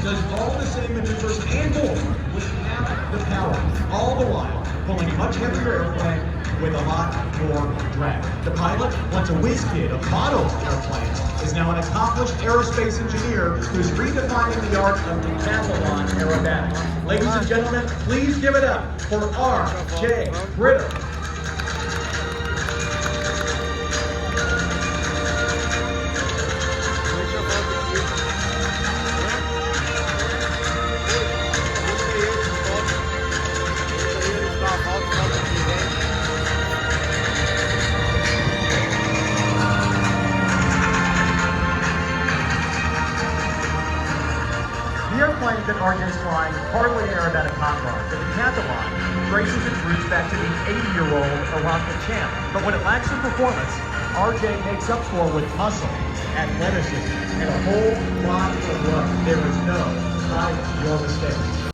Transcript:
does all the same maneuvers and more with half the power, all the while pulling a much heavier airplane with a lot more drag. The pilot, once a whiz kid of model airplanes, is now an accomplished aerospace engineer who's redefining the art of decathlon aerobatics. Ladies and gentlemen, please give it up for R.J. Ritter. The airplane that RJ's flying is hardly an aerobatic hot rod. The decathlon traces its roots back to the 80-year-old Olympic champ. But when it lacks in performance, RJ makes up for with muscle, athleticism, and a whole lot of love. There is no hide your mistakes.